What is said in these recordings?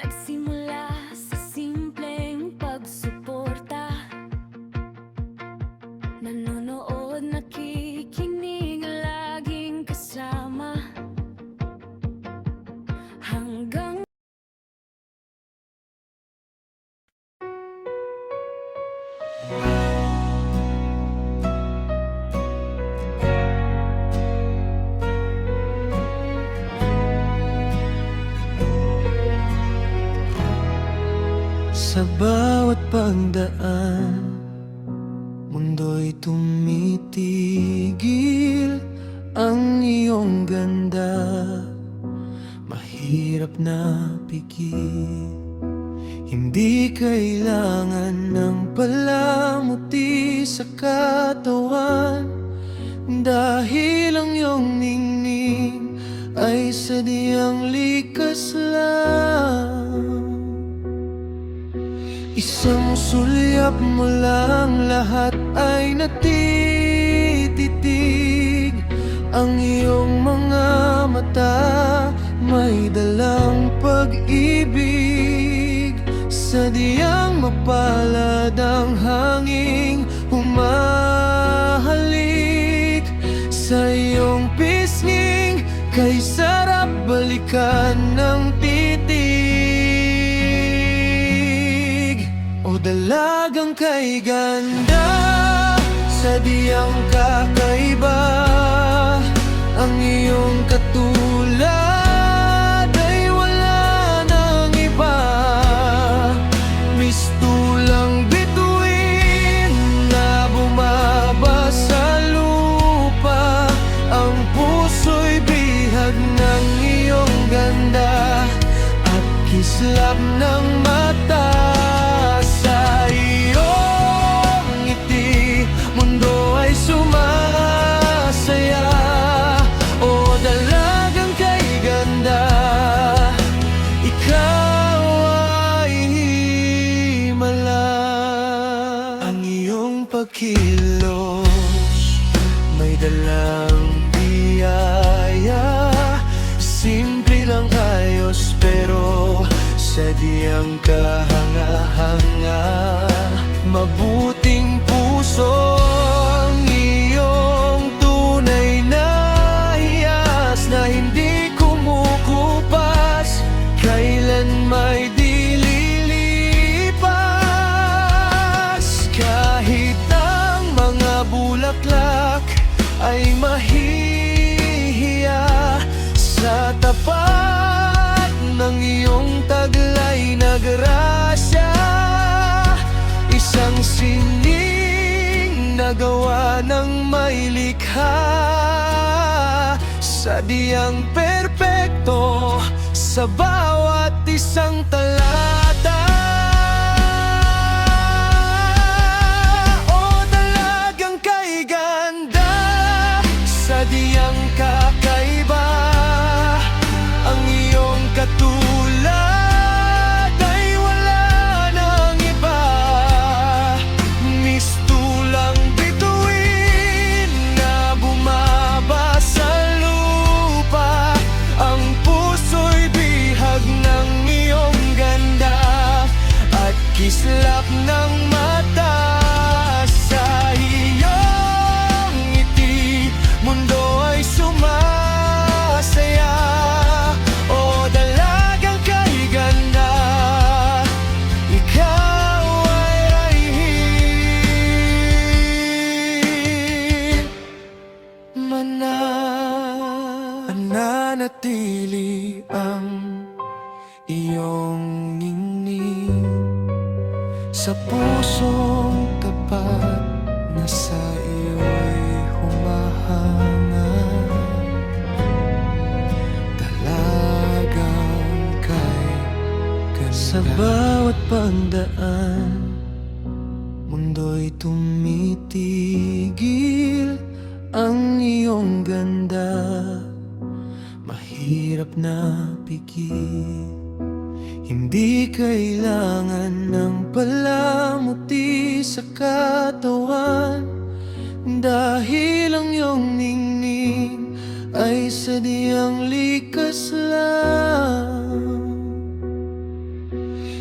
Nagsimula sa simpleng pagsuporta, nanonood, nakikinig, laging kasama hanggang sa bawat pagdaan, mundo'y tumitigil. Ang iyong ganda, mahirap na pigil. Hindi kailangan ng palamuti sa katawan, dahil ang iyong ningning ay sadyang likas lang. Isang sulyap mo lang, lahat ay natititig. Ang iyong mga mata may dalang pag-ibig. Sadyang mapalad ang hanging humahalik sa iyong pisnging, kay sarap balikan ng titig. O dalagang kay ganda, sadyang kakaiba. Ang iyong katulad ay wala nang iba. Mistulang bituin na bumaba sa lupa. Ang puso'y bihag ng iyong ganda at kislap ng mata. Sa iyong ngiti, mundo ay sumasaya. O dalagang kay ganda, ikaw ay himala. Ang iyong pagkilos may dalang biyaya. Simple lang ayos pero sadyang kahanga-hanga. Mabuting puso ang iyong tunay na hiyas, na hindi kumukupas, kailan may dililipas. Kahit ang mga bulaklak ay mahihiya sa tapat ng iyong taglay na grasya. Isang sining na gawa ng may likha, sadyang perpekto sa bawat isang talata. O dalagang kay ganda, sadyang kakaiba. Ang iyong katulad ay wala nang iba. Mistulang bituin na bumaba sa lupa. Ang puso'y bihag ng iyong ganda at kislap ng mata. Sa iyong ngiti, mundo ay sumasaya. O dalagang kay ganda, ikaw ay himala. Nananatili ang iyong ningning sa pusong tapat na sa iyo'y humahanga. Dalagang kay ganda. Sa bawat pagdaan, mundo'y tumitigil. Ang iyong ganda, mahirap na pigil. Hindi kailangan ng palamuti sa katawan, dahil ang iyong ningning ay sadyang likas lang.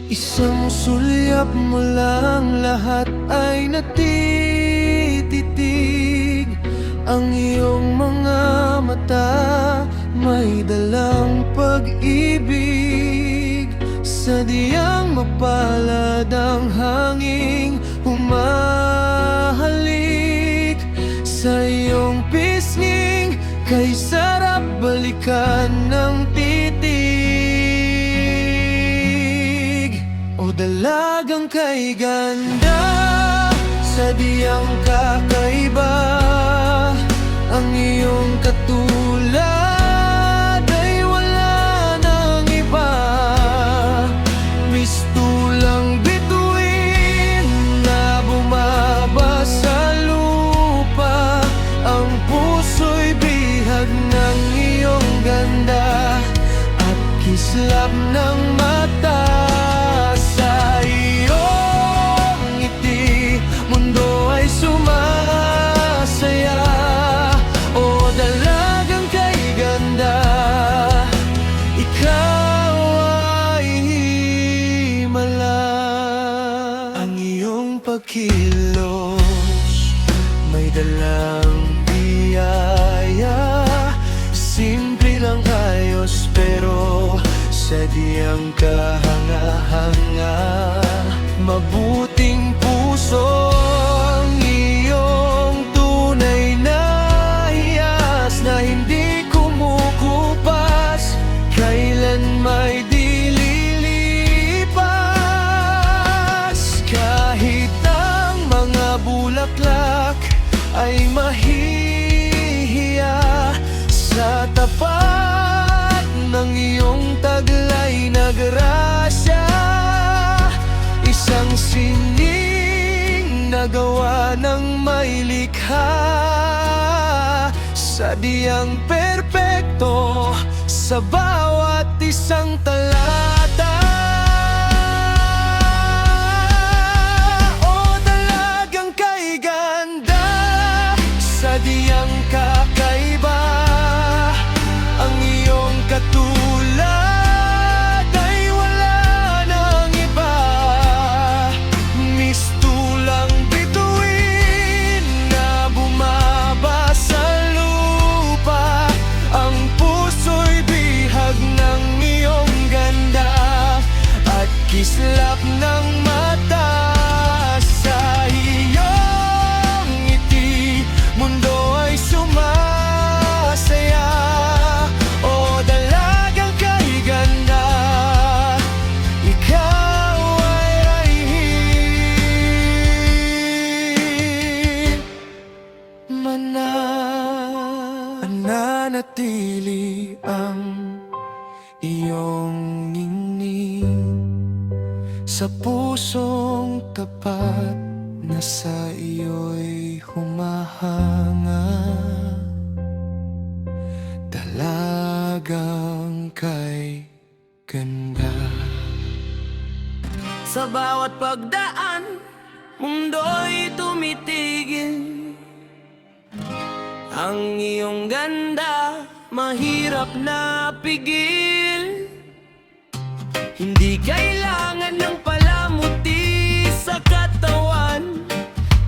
Isang sulyap mo lang, lahat ay natititig. Ang iyong mga mata may dalang pag-ibig. Sadyang mapalad ang hanging humahalik sa iyong pisnging, kay sarap balikan ng titig. O dalagang kay ganda, sadyang kakaiba. Ang iyong katulad ay wala nang iba. Mistulang bituin na bumaba sa lupa. Ang puso'y bihag ng iyong ganda at kislap ng mata. Sa iyong ngiti, mundo ay sumasaya. O dalagang kay ganda, ikaw ay himala. Ang iyong pagkilos may dalang biyaya. Simple lang ayos pero sadyang kahanga-hanga. Mabuting puso ang iyong tunay na hiyas, na hindi kumukupas, kailan may di lilipas. Kahit ang mga bulaklak ay mahihiya sa tapat ng iyong taglay na grasya. Isang sining na gawa ng may likha, sadyang perpekto sa bawat isang talata. O dalagang kay ganda, sadyang kakaiba. Ang iyong katulad ay wala nang iba. Mistulang bituin na bumaba sa lupa. Ang puso'y bihag ng iyong ganda at kislap ng mata. Sa iyong ngiti, mundo ay sumasaya. O dalagang kay ganda, ikaw ay himala. Nananatili ang iyong ningning sa pusong tapat na sa iyo'y humahanga. Dalagang kay ganda. Sa bawat pagdaan, mundo'y tumitigil. Ang iyong ganda, mahirap na pigil. Hindi kailangan ng palamuti sa katawan,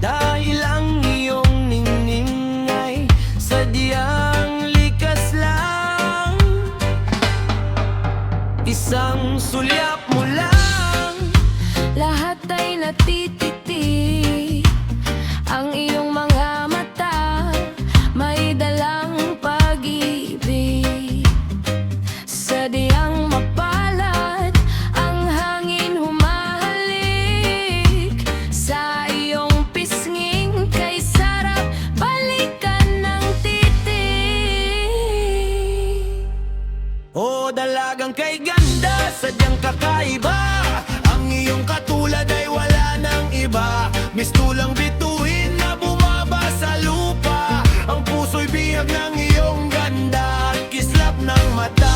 dahil ang iyong ningning ay sadyang likas lang. Isang sulyap mo lang, Lahat ay natititig. Ang iyong mga mata may dalang pag-ibig. Sadyang mapalad ang hangin humahalik sa iyong pisnging, kay sarap balikan ng titig. o dalagang kay ganda, sadyang kakaiba. Ang iyong katulad ay wala nang iba. Mistulang bituin na bumaba sa lupa. Ang puso'y bihag ng iyong ganda at kislap ng mata.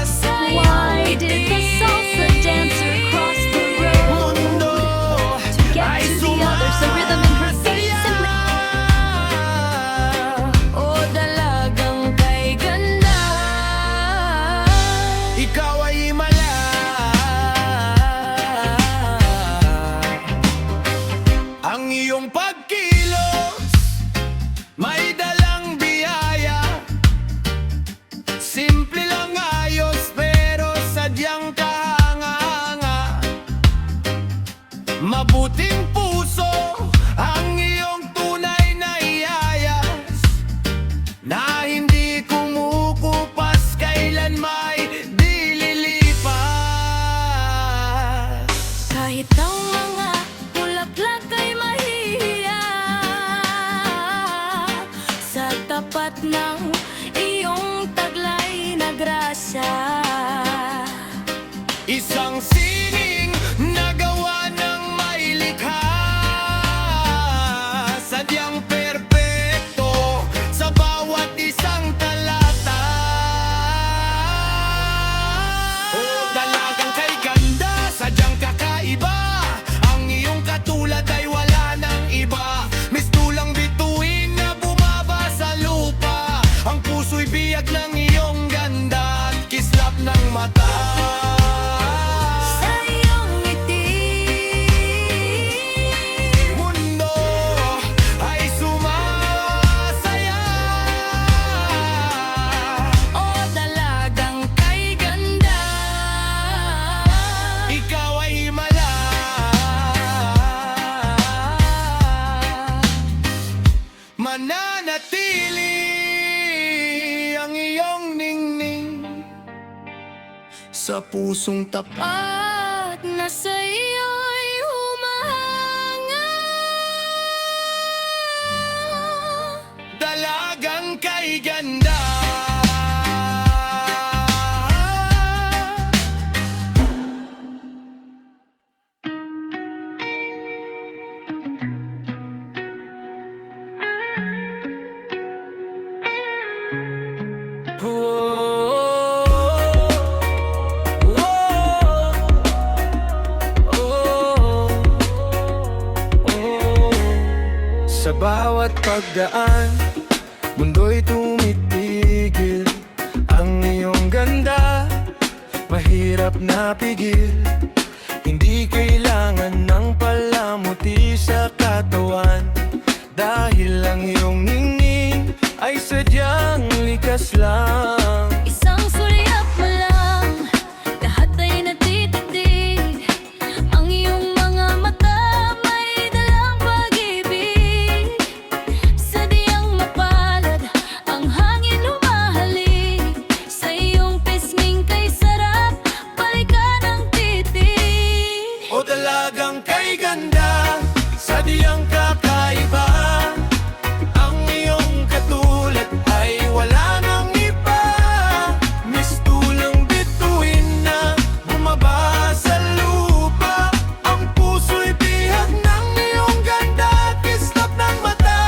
Sa Why did the salsa dancer cross the road mundo to get ay to the other? So rhythm in her face simply. O dalagang kay ganda, ikaw ay himala. Kahit ang mga bulaklak ay mahihiya sa tapat ng iyong taglay na grasya. Isang sining na gawa ng may likha, sadyang perpekto sa bawat isang talata. Oh, dalagang kay ganda, sadyang kakaiba. Ang iyong katulad ay wala ng iba. Mistulang bituin na bumaba sa lupa. Ang puso'y biyag ng iyong ganda at kislap ng mata. Sa iyong ngiti, Mundo ay sumasaya. o dalagang kay ganda, Ikaw ay himala. Mananatili ang iyong ningning sa pusong tapat. at nasa iyo'y humahanga. Dalagang kay ganda. Sa bawat pagdaan, mundo'y tumitigil. Ang iyong ganda, mahirap na pigil. Hindi kailangan ng palamuti sa katawan, dahil ang iyong ningning ay sadyang likas lang. Isang sulyap mo lang, lahat ay natititig. Ang iyong mga mata may dalang pag-ibig. Sadyang mapalad, ang hangin humahalik. Sa iyong pisnging kay sarap, balikan ang titig. O dalagang kay ganda, sadyang kakaiba. Ang iyong katulad ay wala nang iba. Mistulang bituin na bumaba sa lupa. Ang puso'y bihag ng iyong ganda at kislap ng mata.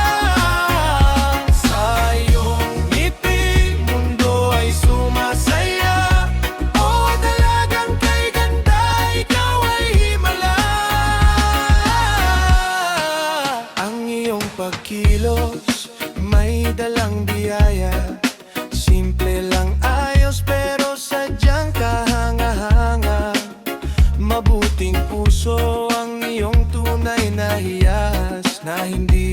Sa iyong ngiti, mundo ay sumasaya. O dalagang kay ganda, ikaw ay himala. Ang iyong pagkilos may dalang biyaya. Simple lang ayos pero sadyang kahanga-hanga. Mabuting puso ang iyong tunay na hiyas, na hindi